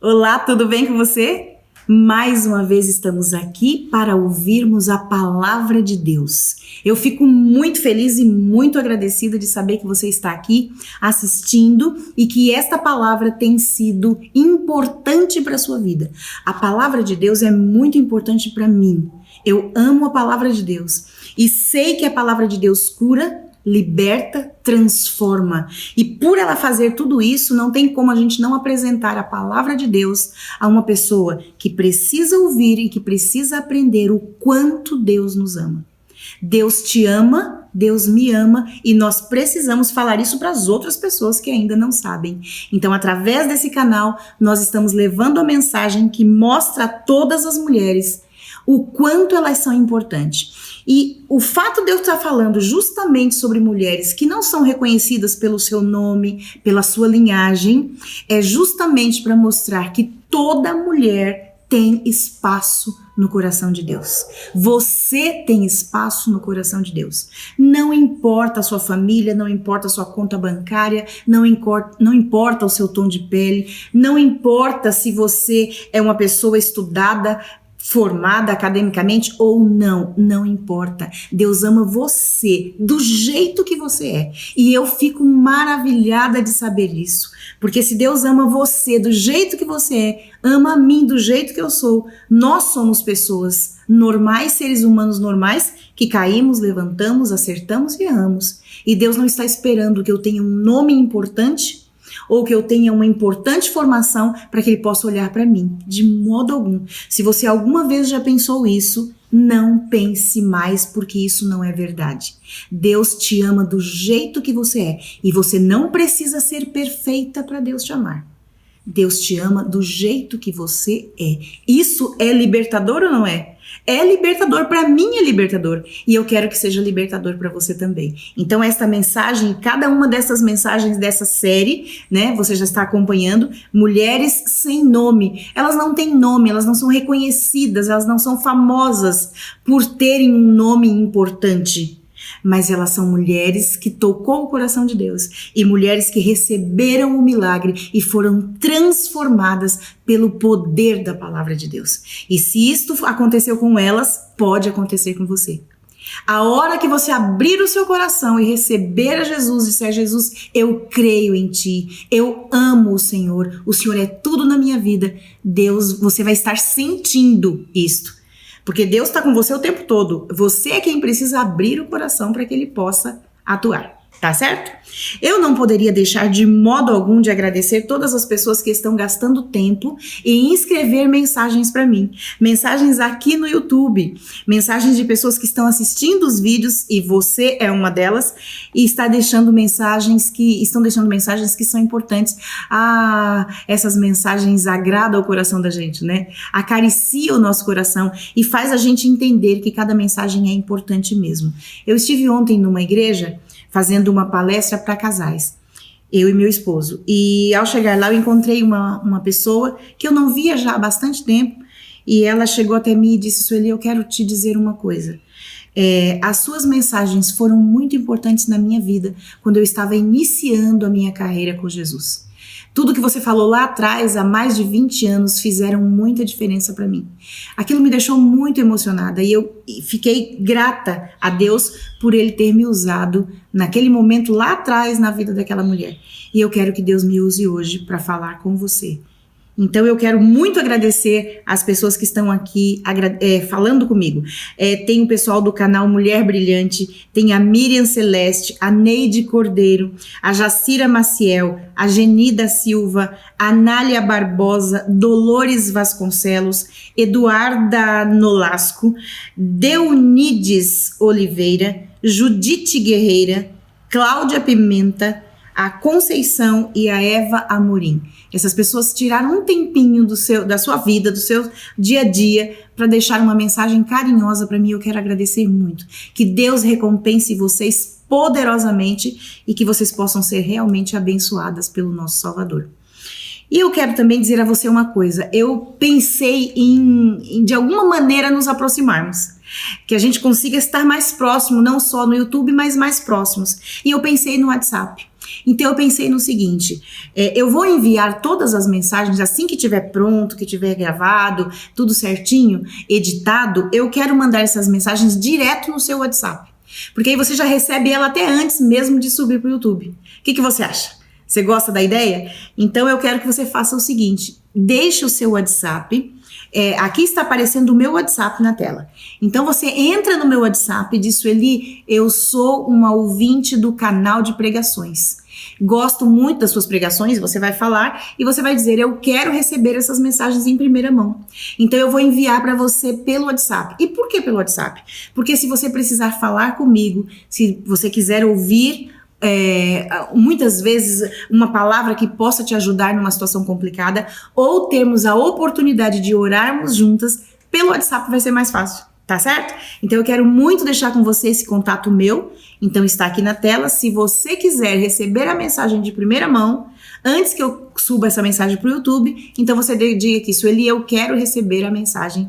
Olá, tudo bem com você? Mais uma vez estamos aqui para ouvirmos a palavra de Deus. Eu fico muito feliz e muito agradecida de saber que você está aqui assistindo e que esta palavra tem sido importante para a sua vida. A palavra de Deus é muito importante para mim. Eu amo a palavra de Deus e sei que a palavra de Deus cura, liberta, transforma. E por ela fazer tudo isso, não tem como a gente não apresentar a palavra de Deus a uma pessoa que precisa ouvir e que precisa aprender o quanto Deus nos ama. Deus te ama, Deus me ama e nós precisamos falar isso para as outras pessoas que ainda não sabem. Então, através desse canal, nós estamos levando a mensagem que mostra a todas as mulheres o quanto elas são importantes. E o fato de eu estar falando justamente sobre mulheres que não são reconhecidas pelo seu nome, pela sua linhagem, é justamente para mostrar que toda mulher tem espaço no coração de Deus. Você tem espaço no coração de Deus. Não importa a sua família, não importa a sua conta bancária, não importa o seu tom de pele, não importa se você é uma pessoa estudada, formada academicamente ou não, não importa. Deus ama você do jeito que você é. E eu fico maravilhada de saber isso. Porque se Deus ama você do jeito que você é, ama a mim do jeito que eu sou, nós somos pessoas normais, seres humanos normais, que caímos, levantamos, acertamos e erramos. E Deus não está esperando que eu tenha um nome importante ou que eu tenha uma importante formação para que ele possa olhar para mim, de modo algum. Se você alguma vez já pensou isso, não pense mais, porque isso não é verdade. Deus te ama do jeito que você é, e você não precisa ser perfeita para Deus te amar. Deus te ama do jeito que você é. Isso é libertador ou não é? É libertador, para mim é libertador. E eu quero que seja libertador para você também. Então esta mensagem, cada uma dessas mensagens dessa série, né, você já está acompanhando, mulheres sem nome. Elas não têm nome, elas não são reconhecidas, elas não são famosas por terem um nome importante. Mas elas são mulheres que tocou o coração de Deus e mulheres que receberam o milagre e foram transformadas pelo poder da palavra de Deus. E se isto aconteceu com elas, pode acontecer com você. A hora que você abrir o seu coração e receber a Jesus, disser: Jesus, eu creio em ti, eu amo o Senhor é tudo na minha vida, Deus, você vai estar sentindo isto. Porque Deus está com você o tempo todo. Você é quem precisa abrir o coração para que ele possa atuar. Tá certo? Eu não poderia deixar de modo algum de agradecer todas as pessoas que estão gastando tempo em escrever mensagens para mim. Mensagens aqui no YouTube. Mensagens de pessoas que estão assistindo os vídeos, e você é uma delas, e estão deixando mensagens que são importantes. Essas mensagens agradam o coração da gente, né? Acaricia o nosso coração e faz a gente entender que cada mensagem é importante mesmo. Eu estive ontem numa igreja fazendo uma palestra para casais, eu e meu esposo. E ao chegar lá eu encontrei uma pessoa que eu não via já há bastante tempo, e ela chegou até mim e disse: Sueli, eu quero te dizer uma coisa. As suas mensagens foram muito importantes na minha vida quando eu estava iniciando a minha carreira com Jesus. Tudo que você falou lá atrás, há mais de 20 anos, fizeram muita diferença para mim. Aquilo me deixou muito emocionada e eu fiquei grata a Deus por ele ter me usado naquele momento lá atrás na vida daquela mulher. E eu quero que Deus me use hoje para falar com você. Então eu quero muito agradecer as pessoas que estão aqui falando comigo. Tem o pessoal do canal Mulher Brilhante, tem a Miriam Celeste, a Neide Cordeiro, a Jacira Maciel, a Genida Silva, a Nália Barbosa, Dolores Vasconcelos, Eduarda Nolasco, Deunides Oliveira, Judite Guerreira, Cláudia Pimenta, a Conceição e a Eva Amorim. Essas pessoas tiraram um tempinho da sua vida, do seu dia a dia, para deixar uma mensagem carinhosa para mim. Eu quero agradecer muito. Que Deus recompense vocês poderosamente e que vocês possam ser realmente abençoadas pelo nosso Salvador. E eu quero também dizer a você uma coisa. Eu pensei em de alguma maneira nos aproximarmos. Que a gente consiga estar mais próximo, não só no YouTube, mas mais próximos. E eu pensei no WhatsApp. Então eu pensei no seguinte, eu vou enviar todas as mensagens assim que tiver pronto, que tiver gravado, tudo certinho, editado, eu quero mandar essas mensagens direto no seu WhatsApp. Porque aí você já recebe ela até antes mesmo de subir para o YouTube. O que você acha? Você gosta da ideia? Então eu quero que você faça o seguinte, deixe o seu WhatsApp, aqui está aparecendo o meu WhatsApp na tela. Então você entra no meu WhatsApp e diz, Sueli, eu sou uma ouvinte do canal de pregações. Gosto muito das suas pregações, você vai falar e você vai dizer, eu quero receber essas mensagens em primeira mão. Então eu vou enviar para você pelo WhatsApp. E por que pelo WhatsApp? Porque se você precisar falar comigo, se você quiser ouvir muitas vezes uma palavra que possa te ajudar numa situação complicada, ou termos a oportunidade de orarmos juntas, pelo WhatsApp vai ser mais fácil, tá certo? Então eu quero muito deixar com você esse contato meu, então está aqui na tela. Se você quiser receber a mensagem de primeira mão, antes que eu suba essa mensagem para o YouTube, então você diga aqui, Sueli, eu quero receber a mensagem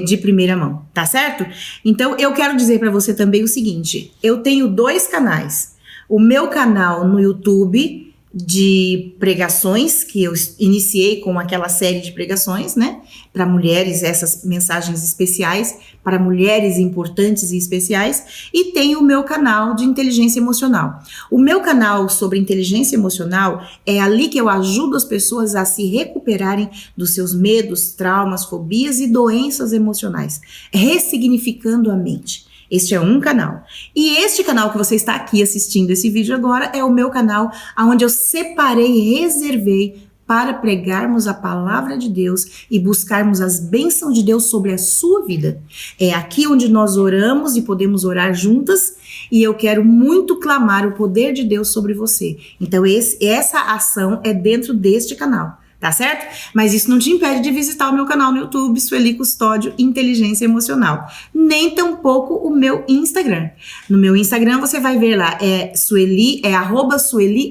de primeira mão, tá certo? Então eu quero dizer para você também o seguinte, eu tenho 2 canais. O meu canal no YouTube de pregações, que eu iniciei com aquela série de pregações, né? Para mulheres, essas mensagens especiais, para mulheres importantes e especiais. E tem o meu canal de inteligência emocional. O meu canal sobre inteligência emocional é ali que eu ajudo as pessoas a se recuperarem dos seus medos, traumas, fobias e doenças emocionais, ressignificando a mente. Este é um canal. E este canal que você está aqui assistindo esse vídeo agora é o meu canal, onde eu separei e reservei para pregarmos a palavra de Deus e buscarmos as bênçãos de Deus sobre a sua vida. É aqui onde nós oramos e podemos orar juntas, e eu quero muito clamar o poder de Deus sobre você. Então essa ação é dentro deste canal. Tá certo? Mas isso não te impede de visitar o meu canal no YouTube, Sueli Custódio Inteligência Emocional. Nem tampouco o meu Instagram. No meu Instagram você vai ver lá, @Sueli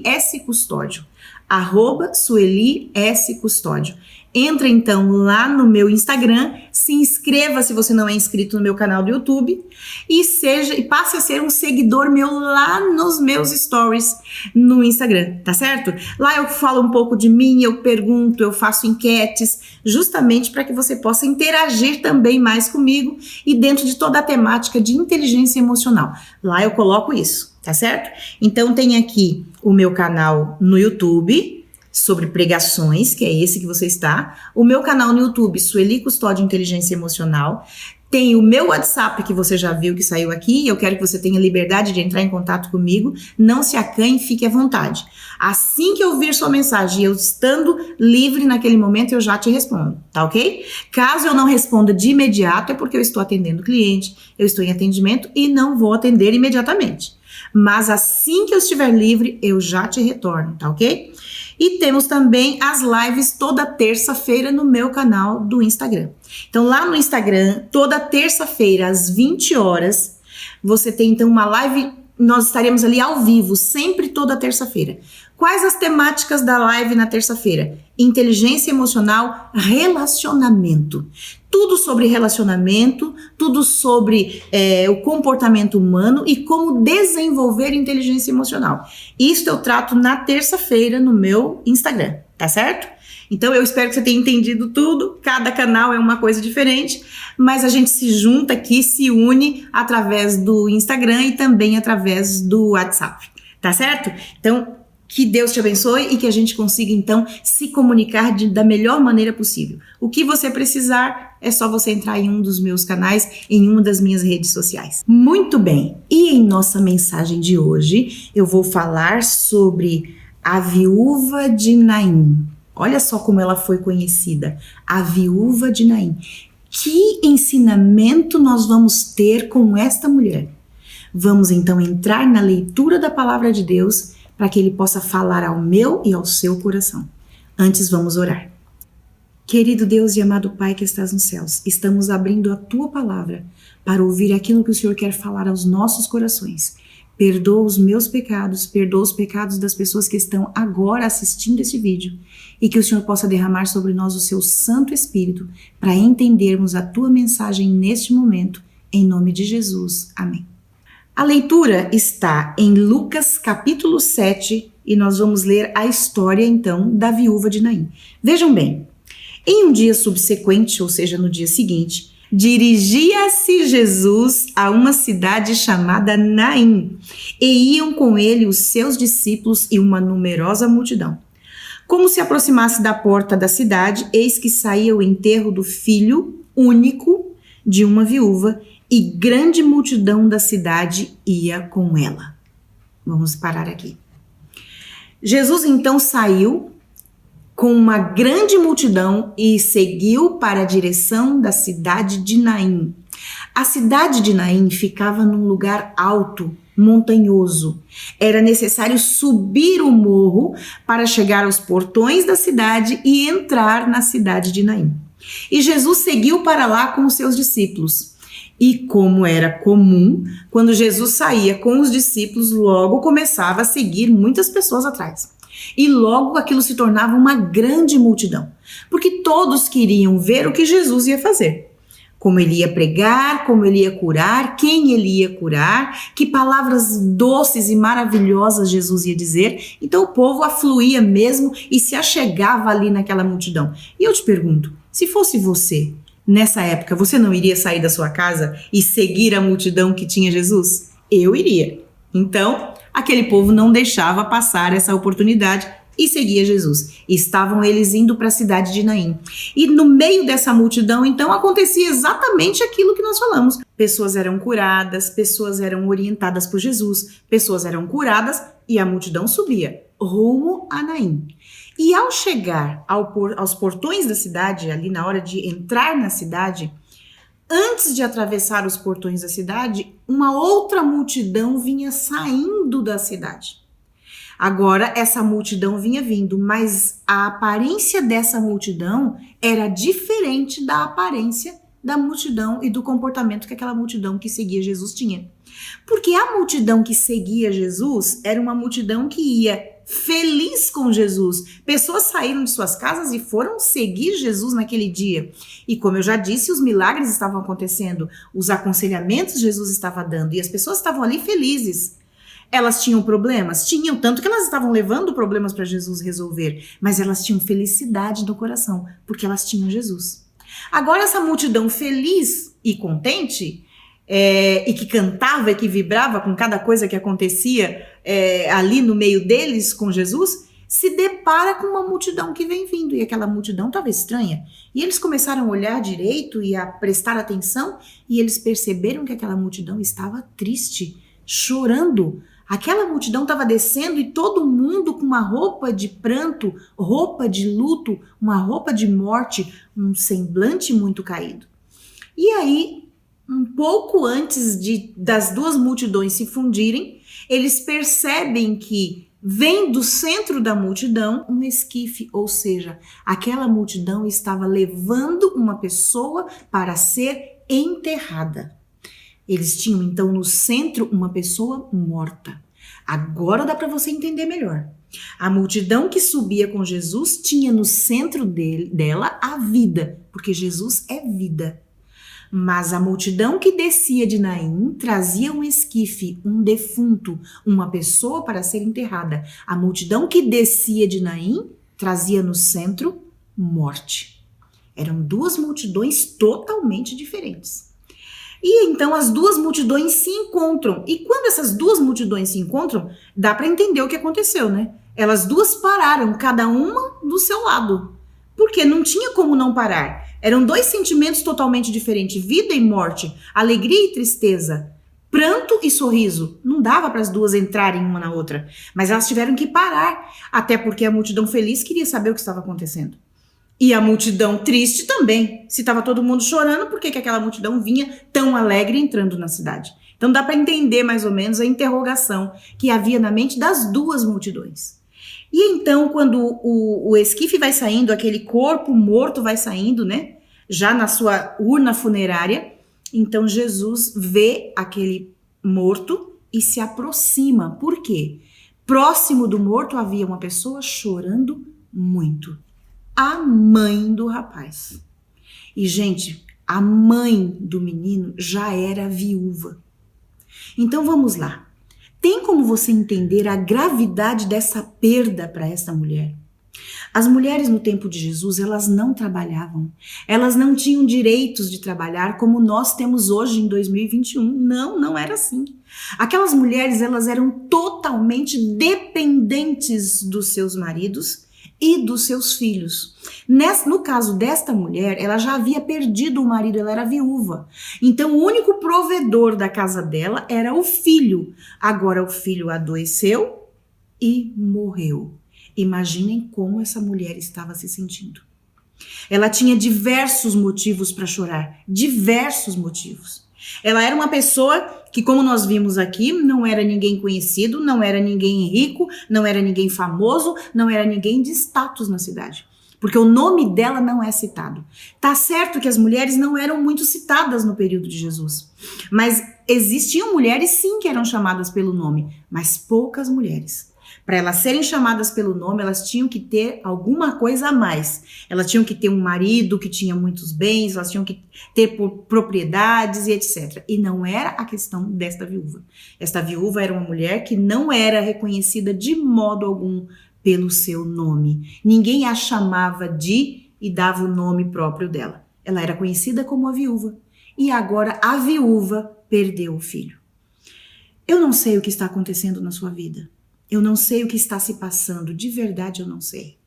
S Custódio. @Sueli S Custódio. Entra então lá no meu Instagram, se inscreva se você não é inscrito no meu canal do YouTube e passe a ser um seguidor meu lá nos meus stories no Instagram, tá certo? Lá eu falo um pouco de mim, eu pergunto, eu faço enquetes, justamente para que você possa interagir também mais comigo e dentro de toda a temática de inteligência emocional. Lá eu coloco isso, tá certo? Então tem aqui o meu canal no YouTube, sobre pregações, que é esse que você está. O meu canal no YouTube, Sueli Custódio Inteligência Emocional. Tem o meu WhatsApp, que você já viu que saiu aqui, e eu quero que você tenha liberdade de entrar em contato comigo. Não se acanhe, fique à vontade. Assim que eu vir sua mensagem, eu estando livre naquele momento, eu já te respondo, tá ok? Caso eu não responda de imediato, é porque eu estou atendendo o cliente, eu estou em atendimento e não vou atender imediatamente. Mas assim que eu estiver livre, eu já te retorno, tá ok? E temos também as lives toda terça-feira no meu canal do Instagram. Então lá no Instagram, toda terça-feira às 20 horas, você tem então uma live, nós estaremos ali ao vivo, sempre toda terça-feira. Quais as temáticas da live na terça-feira? Inteligência emocional, relacionamento. Tudo sobre relacionamento, tudo sobre o comportamento humano e como desenvolver inteligência emocional. Isso eu trato na terça-feira no meu Instagram, tá certo? Então eu espero que você tenha entendido tudo, cada canal é uma coisa diferente, mas a gente se junta aqui, se une através do Instagram e também através do WhatsApp, tá certo? Então, que Deus te abençoe e que a gente consiga, então, se comunicar da melhor maneira possível. O que você precisar, é só você entrar em um dos meus canais, em uma das minhas redes sociais. Muito bem, e em nossa mensagem de hoje, eu vou falar sobre a viúva de Naim. Olha só como ela foi conhecida, a viúva de Naim. Que ensinamento nós vamos ter com esta mulher? Vamos, então, entrar na leitura da palavra de Deus para que Ele possa falar ao meu e ao seu coração. Antes, vamos orar. Querido Deus e amado Pai que estás nos céus, estamos abrindo a Tua palavra para ouvir aquilo que o Senhor quer falar aos nossos corações. Perdoa os meus pecados, perdoa os pecados das pessoas que estão agora assistindo esse vídeo e que o Senhor possa derramar sobre nós o Seu Santo Espírito para entendermos a Tua mensagem neste momento, em nome de Jesus. Amém. A leitura está em Lucas capítulo 7 e nós vamos ler a história então da viúva de Naim. Vejam bem, em um dia subsequente, ou seja, no dia seguinte, dirigia-se Jesus a uma cidade chamada Naim e iam com ele os seus discípulos e uma numerosa multidão. Como se aproximasse da porta da cidade, eis que saía o enterro do filho único de uma viúva e grande multidão da cidade ia com ela. Vamos parar aqui. Jesus então saiu com uma grande multidão e seguiu para a direção da cidade de Naim. A cidade de Naim ficava num lugar alto, montanhoso. Era necessário subir o morro para chegar aos portões da cidade e entrar na cidade de Naim. E Jesus seguiu para lá com os seus discípulos. E como era comum, quando Jesus saía com os discípulos, logo começava a seguir muitas pessoas atrás. E logo aquilo se tornava uma grande multidão, porque todos queriam ver o que Jesus ia fazer. Como ele ia pregar, como ele ia curar, quem ele ia curar, que palavras doces e maravilhosas Jesus ia dizer. Então o povo afluía mesmo e se achegava ali naquela multidão. E eu te pergunto, se fosse você, nessa época, você não iria sair da sua casa e seguir a multidão que tinha Jesus? Eu iria. Então, aquele povo não deixava passar essa oportunidade e seguia Jesus. Estavam eles indo para a cidade de Naim. E no meio dessa multidão, então, acontecia exatamente aquilo que nós falamos. Pessoas eram curadas, pessoas eram orientadas por Jesus, pessoas eram curadas e a multidão subia rumo a Naim. E ao chegar aos portões da cidade, ali na hora de entrar na cidade, antes de atravessar os portões da cidade, uma outra multidão vinha saindo da cidade. Agora, essa multidão vinha vindo, mas a aparência dessa multidão era diferente da aparência da multidão e do comportamento que aquela multidão que seguia Jesus tinha. Porque a multidão que seguia Jesus era uma multidão que ia feliz com Jesus. Pessoas saíram de suas casas e foram seguir Jesus naquele dia. E como eu já disse, os milagres estavam acontecendo, os aconselhamentos Jesus estava dando e as pessoas estavam ali felizes. Elas tinham problemas? Tinham, tanto que elas estavam levando problemas para Jesus resolver, mas elas tinham felicidade no coração, porque elas tinham Jesus. Agora essa multidão feliz e contente, e que cantava e que vibrava com cada coisa que acontecia ali no meio deles com Jesus, se depara com uma multidão que vem vindo, e aquela multidão estava estranha. E eles começaram a olhar direito e a prestar atenção, e eles perceberam que aquela multidão estava triste, chorando. Aquela multidão estava descendo e todo mundo com uma roupa de pranto, roupa de luto, uma roupa de morte, um semblante muito caído. E aí, um pouco antes das duas multidões se fundirem, eles percebem que vem do centro da multidão um esquife, ou seja, aquela multidão estava levando uma pessoa para ser enterrada. Eles tinham então no centro uma pessoa morta. Agora dá para você entender melhor. A multidão que subia com Jesus tinha no centro dela a vida, porque Jesus é vida. Mas a multidão que descia de Naim trazia um esquife, um defunto, uma pessoa para ser enterrada. A multidão que descia de Naim trazia no centro morte. Eram duas multidões totalmente diferentes. E então as duas multidões se encontram. E quando essas duas multidões se encontram, dá para entender o que aconteceu, né? Elas duas pararam, cada uma do seu lado. Porque não tinha como não parar. Eram dois sentimentos totalmente diferentes, vida e morte, alegria e tristeza, pranto e sorriso. Não dava para as duas entrarem uma na outra, mas elas tiveram que parar, até porque a multidão feliz queria saber o que estava acontecendo. E a multidão triste também. Se estava todo mundo chorando, por que aquela multidão vinha tão alegre entrando na cidade? Então dá para entender mais ou menos a interrogação que havia na mente das duas multidões. E então, quando o esquife vai saindo, aquele corpo morto vai saindo, né? Já na sua urna funerária, então Jesus vê aquele morto e se aproxima. Por quê? Próximo do morto havia uma pessoa chorando muito. A mãe do rapaz. E, gente, a mãe do menino já era viúva. Então vamos lá. Tem como você entender a gravidade dessa perda para essa mulher? As mulheres no tempo de Jesus, elas não trabalhavam. Elas não tinham direitos de trabalhar como nós temos hoje em 2021. Não era assim. Aquelas mulheres, elas eram totalmente dependentes dos seus maridos e dos seus filhos. No caso desta mulher, ela já havia perdido o marido, ela era viúva. Então, o único provedor da casa dela era o filho. Agora, o filho adoeceu e morreu. Imaginem como essa mulher estava se sentindo. Ela tinha diversos motivos para chorar, diversos motivos. Ela era uma pessoa que, como nós vimos aqui, não era ninguém conhecido, não era ninguém rico, não era ninguém famoso, não era ninguém de status na cidade. Porque o nome dela não é citado. Tá certo que as mulheres não eram muito citadas no período de Jesus. Mas existiam mulheres sim que eram chamadas pelo nome, mas poucas mulheres. Para elas serem chamadas pelo nome, elas tinham que ter alguma coisa a mais. Elas tinham que ter um marido que tinha muitos bens, elas tinham que ter propriedades e etc. E não era a questão desta viúva. Esta viúva era uma mulher que não era reconhecida de modo algum pelo seu nome. Ninguém a chamava de e dava o nome próprio dela. Ela era conhecida como a viúva. E agora a viúva perdeu o filho. Eu não sei o que está acontecendo na sua vida. Eu não sei o que está se passando, de verdade eu não sei.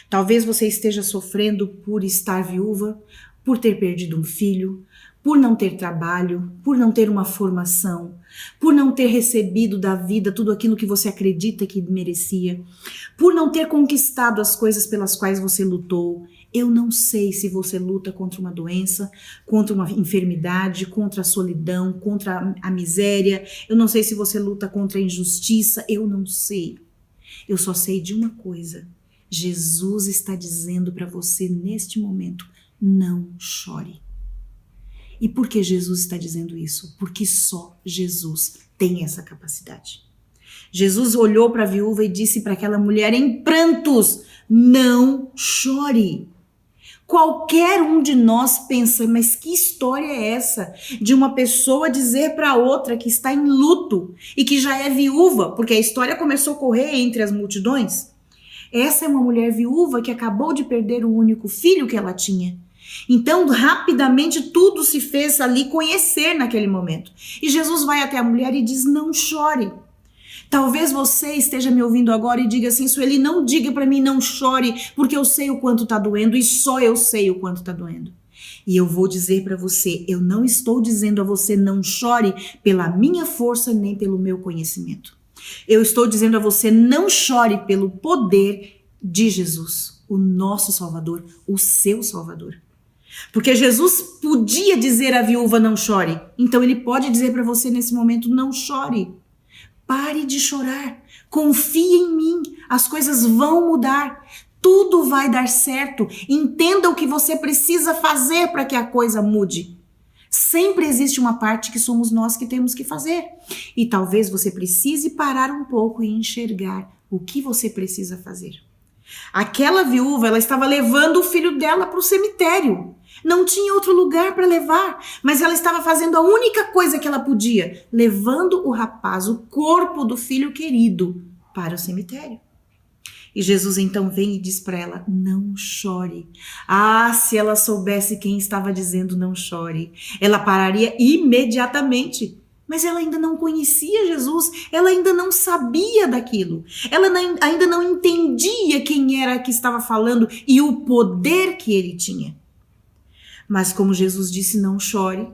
Talvez você esteja sofrendo por estar viúva, por ter perdido um filho, por não ter trabalho, por não ter uma formação, por não ter recebido da vida tudo aquilo que você acredita que merecia, por não ter conquistado as coisas pelas quais você lutou. Eu não sei se você luta contra uma doença, contra uma enfermidade, contra a solidão, contra a miséria. Eu não sei se você luta contra a injustiça. Eu não sei. Eu só sei de uma coisa. Jesus está dizendo para você neste momento, não chore. E por que Jesus está dizendo isso? Porque só Jesus tem essa capacidade. Jesus olhou para a viúva e disse para aquela mulher em prantos, não chore. Qualquer um de nós pensa, mas que história é essa de uma pessoa dizer para outra que está em luto e que já é viúva, porque a história começou a correr entre as multidões? Essa é uma mulher viúva que acabou de perder o único filho que ela tinha. Então, rapidamente, tudo se fez ali conhecer naquele momento. E Jesus vai até a mulher e diz, não chore. Talvez você esteja me ouvindo agora e diga assim, Sueli, não diga para mim não chore, porque eu sei o quanto tá doendo e só eu sei o quanto tá doendo. E eu vou dizer para você, eu não estou dizendo a você não chore pela minha força nem pelo meu conhecimento. Eu estou dizendo a você não chore pelo poder de Jesus, o nosso Salvador, o seu Salvador. Porque Jesus podia dizer à viúva não chore, então ele pode dizer para você nesse momento não chore. Pare de chorar, confie em mim, as coisas vão mudar, tudo vai dar certo, entenda o que você precisa fazer para que a coisa mude. Sempre existe uma parte que somos nós que temos que fazer e talvez você precise parar um pouco e enxergar o que você precisa fazer. Aquela viúva, ela estava levando o filho dela para o cemitério. Não tinha outro lugar para levar, mas ela estava fazendo a única coisa que ela podia, levando o rapaz, o corpo do filho querido, para o cemitério. E Jesus então vem e diz para ela, não chore. Ah, se ela soubesse quem estava dizendo não chore, ela pararia imediatamente. Mas ela ainda não conhecia Jesus, ela ainda não sabia daquilo, ela ainda não entendia quem era que estava falando e o poder que ele tinha. Mas como Jesus disse, não chore,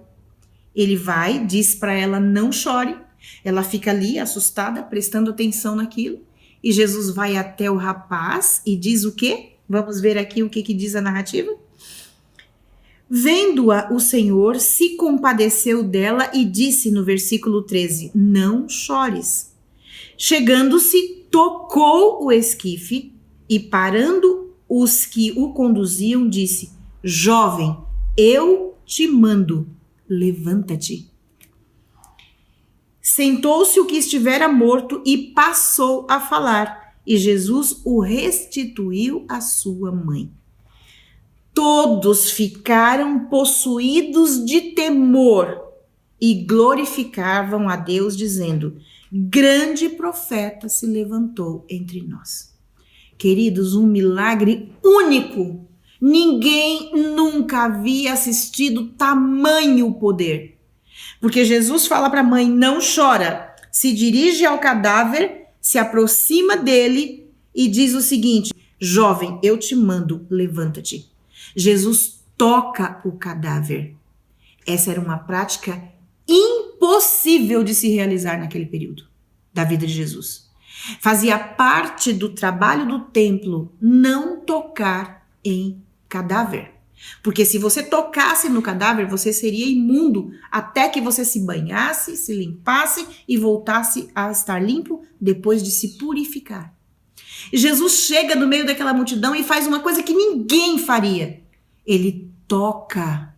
ele vai, diz para ela, não chore, ela fica ali assustada, prestando atenção naquilo, e Jesus vai até o rapaz e diz o quê? Vamos ver aqui o que diz a narrativa. Vendo-a, o Senhor se compadeceu dela e disse no versículo 13, não chores. Chegando-se, tocou o esquife e parando os que o conduziam, disse, jovem, eu te mando, levanta-te. Sentou-se o que estivera morto e passou a falar, e Jesus o restituiu à sua mãe. Todos ficaram possuídos de temor e glorificavam a Deus, dizendo: grande profeta se levantou entre nós. Queridos, um milagre único. Ninguém nunca havia assistido tamanho poder. Porque Jesus fala para a mãe: não chora. Se dirige ao cadáver, se aproxima dele e diz o seguinte: jovem, eu te mando, levanta-te. Jesus toca o cadáver. Essa era uma prática impossível de se realizar naquele período da vida de Jesus. Fazia parte do trabalho do templo não tocar em cadáver. Porque se você tocasse no cadáver, você seria imundo até que você se banhasse, se limpasse e voltasse a estar limpo depois de se purificar. Jesus chega no meio daquela multidão e faz uma coisa que ninguém faria. Ele toca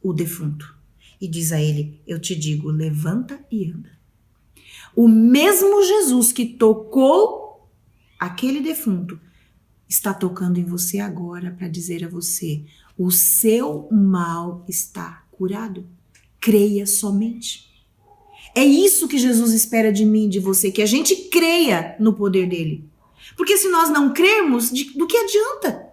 o defunto e diz a ele: eu te digo, levanta e anda. O mesmo Jesus que tocou aquele defunto está tocando em você agora para dizer a você: o seu mal está curado. Creia somente. É isso que Jesus espera de mim e de você, que a gente creia no poder dele. Porque se nós não crermos, do que adianta?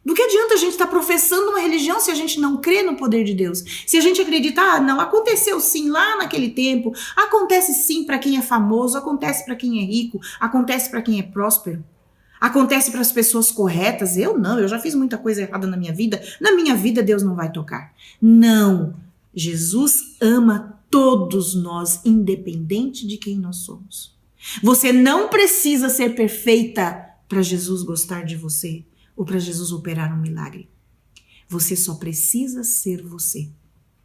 Do que adianta a gente estar professando uma religião se a gente não crê no poder de Deus? Se a gente acredita, não, aconteceu sim lá naquele tempo, acontece sim para quem é famoso, acontece para quem é rico, acontece para quem é próspero, acontece para as pessoas corretas. Eu já fiz muita coisa errada na minha vida Deus não vai tocar. Não, Jesus ama todos nós, independente de quem nós somos. Você não precisa ser perfeita para Jesus gostar de você ou para Jesus operar um milagre. Você só precisa ser você,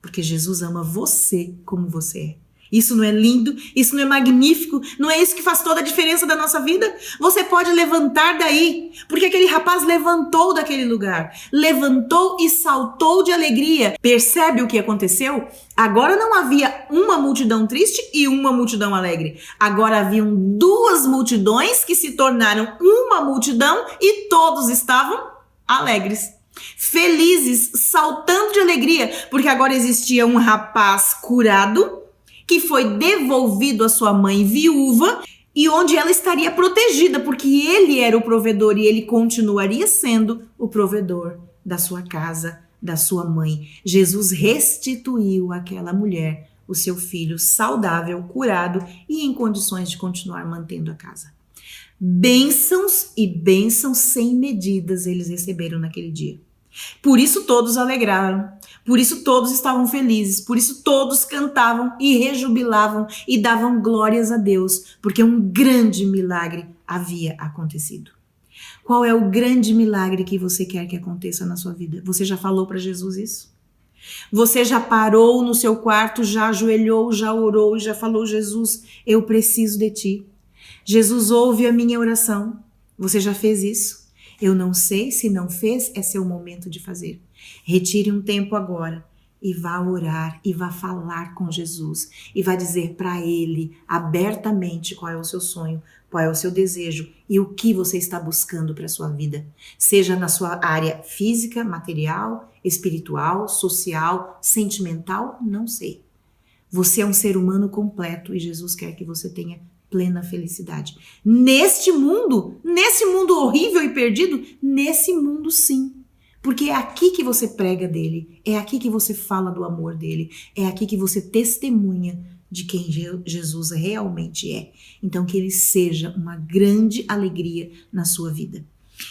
porque Jesus ama você como você é. Isso não é lindo? Isso não é magnífico? Não é isso que faz toda a diferença da nossa vida? Você pode levantar daí, porque aquele rapaz levantou daquele lugar, levantou e saltou de alegria. Percebe o que aconteceu? Agora não havia uma multidão triste e uma multidão alegre. Agora haviam duas multidões que se tornaram uma multidão e todos estavam alegres, felizes, saltando de alegria, porque agora existia um rapaz curado que foi devolvido à sua mãe viúva e onde ela estaria protegida, porque ele era o provedor e ele continuaria sendo o provedor da sua casa, da sua mãe. Jesus restituiu àquela mulher o seu filho saudável, curado e em condições de continuar mantendo a casa. Bênçãos e bênçãos sem medidas eles receberam naquele dia. Por isso todos alegraram, por isso todos estavam felizes, por isso todos cantavam e rejubilavam e davam glórias a Deus, porque um grande milagre havia acontecido. Qual é o grande milagre que você quer que aconteça na sua vida? Você já falou para Jesus isso? Você já parou no seu quarto, já ajoelhou, já orou e já falou: Jesus, eu preciso de ti. Jesus, ouve a minha oração. Você já fez isso? Eu não sei, se não fez, é seu momento de fazer. Retire um tempo agora e vá orar e vá falar com Jesus e vá dizer para ele abertamente qual é o seu sonho, qual é o seu desejo e o que você está buscando para a sua vida. Seja na sua área física, material, espiritual, social, sentimental, não sei. Você é um ser humano completo e Jesus quer que você tenha plena felicidade. Nesse mundo horrível e perdido, nesse mundo sim. Porque é aqui que você prega dele, é aqui que você fala do amor dele, é aqui que você testemunha de quem Jesus realmente é. Então que ele seja uma grande alegria na sua vida.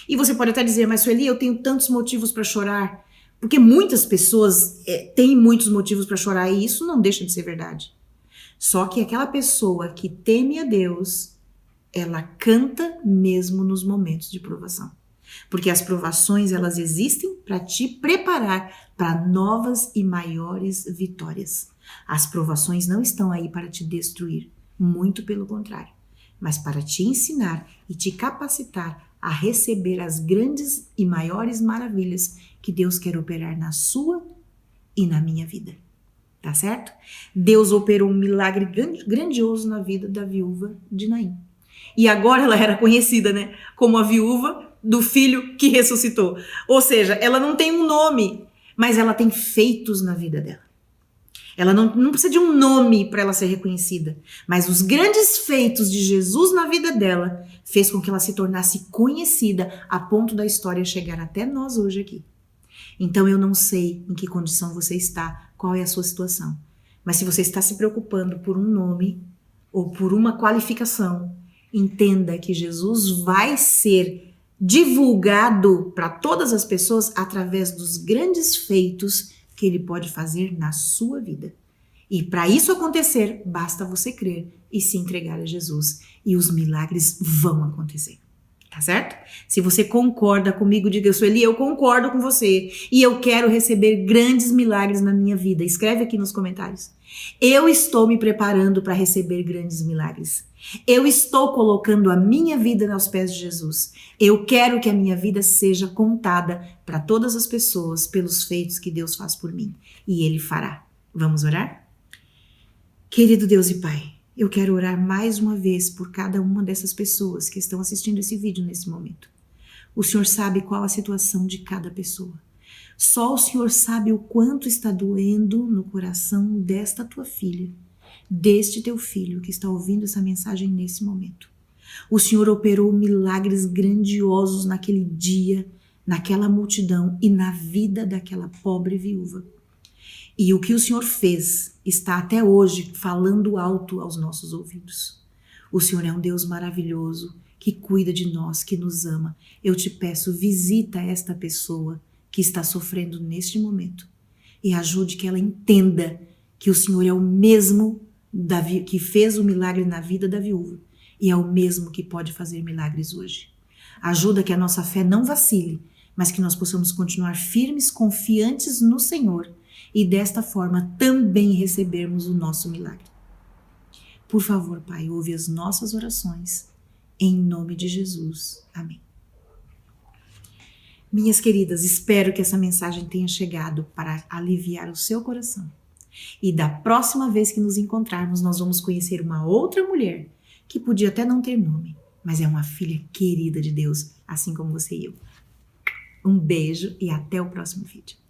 E você pode até dizer: mas Sueli, eu tenho tantos motivos para chorar. Porque muitas pessoas têm muitos motivos para chorar e isso não deixa de ser verdade. Só que aquela pessoa que teme a Deus, ela canta mesmo nos momentos de provação. Porque as provações, elas existem para te preparar para novas e maiores vitórias. As provações não estão aí para te destruir, muito pelo contrário, mas para te ensinar e te capacitar a receber as grandes e maiores maravilhas que Deus quer operar na sua e na minha vida. Tá certo? Deus operou um milagre grandioso na vida da viúva de Naim. E agora ela era conhecida, né, como a viúva do filho que ressuscitou. Ou seja, ela não tem um nome, mas ela tem feitos na vida dela. Ela não precisa de um nome para ela ser reconhecida. Mas os grandes feitos de Jesus na vida dela fez com que ela se tornasse conhecida a ponto da história chegar até nós hoje aqui. Então eu não sei em que condição você está, qual é a sua situação. Mas se você está se preocupando por um nome ou por uma qualificação, entenda que Jesus vai ser divulgado para todas as pessoas através dos grandes feitos que ele pode fazer na sua vida. E para isso acontecer, basta você crer e se entregar a Jesus. E os milagres vão acontecer. Tá certo? Se você concorda comigo, diga: Sueli, eu concordo com você. E eu quero receber grandes milagres na minha vida. Escreve aqui nos comentários. Eu estou me preparando para receber grandes milagres. Eu estou colocando a minha vida aos pés de Jesus. Eu quero que a minha vida seja contada para todas as pessoas pelos feitos que Deus faz por mim. E Ele fará. Vamos orar? Querido Deus e Pai, eu quero orar mais uma vez por cada uma dessas pessoas que estão assistindo esse vídeo nesse momento. O Senhor sabe qual a situação de cada pessoa. Só o Senhor sabe o quanto está doendo no coração desta tua filha, deste teu filho que está ouvindo essa mensagem nesse momento. O Senhor operou milagres grandiosos naquele dia, naquela multidão e na vida daquela pobre viúva. E o que o Senhor fez está até hoje falando alto aos nossos ouvidos. O Senhor é um Deus maravilhoso, que cuida de nós, que nos ama. Eu te peço, visita esta pessoa que está sofrendo neste momento e ajude que ela entenda que o Senhor é o mesmo que fez o milagre na vida da viúva e é o mesmo que pode fazer milagres hoje. Ajuda que a nossa fé não vacile, mas que nós possamos continuar firmes, confiantes no Senhor e desta forma também recebermos o nosso milagre. Por favor, Pai, ouve as nossas orações, em nome de Jesus. Amém. Minhas queridas, espero que essa mensagem tenha chegado para aliviar o seu coração. E da próxima vez que nos encontrarmos, nós vamos conhecer uma outra mulher que podia até não ter nome, mas é uma filha querida de Deus, assim como você e eu. Um beijo e até o próximo vídeo.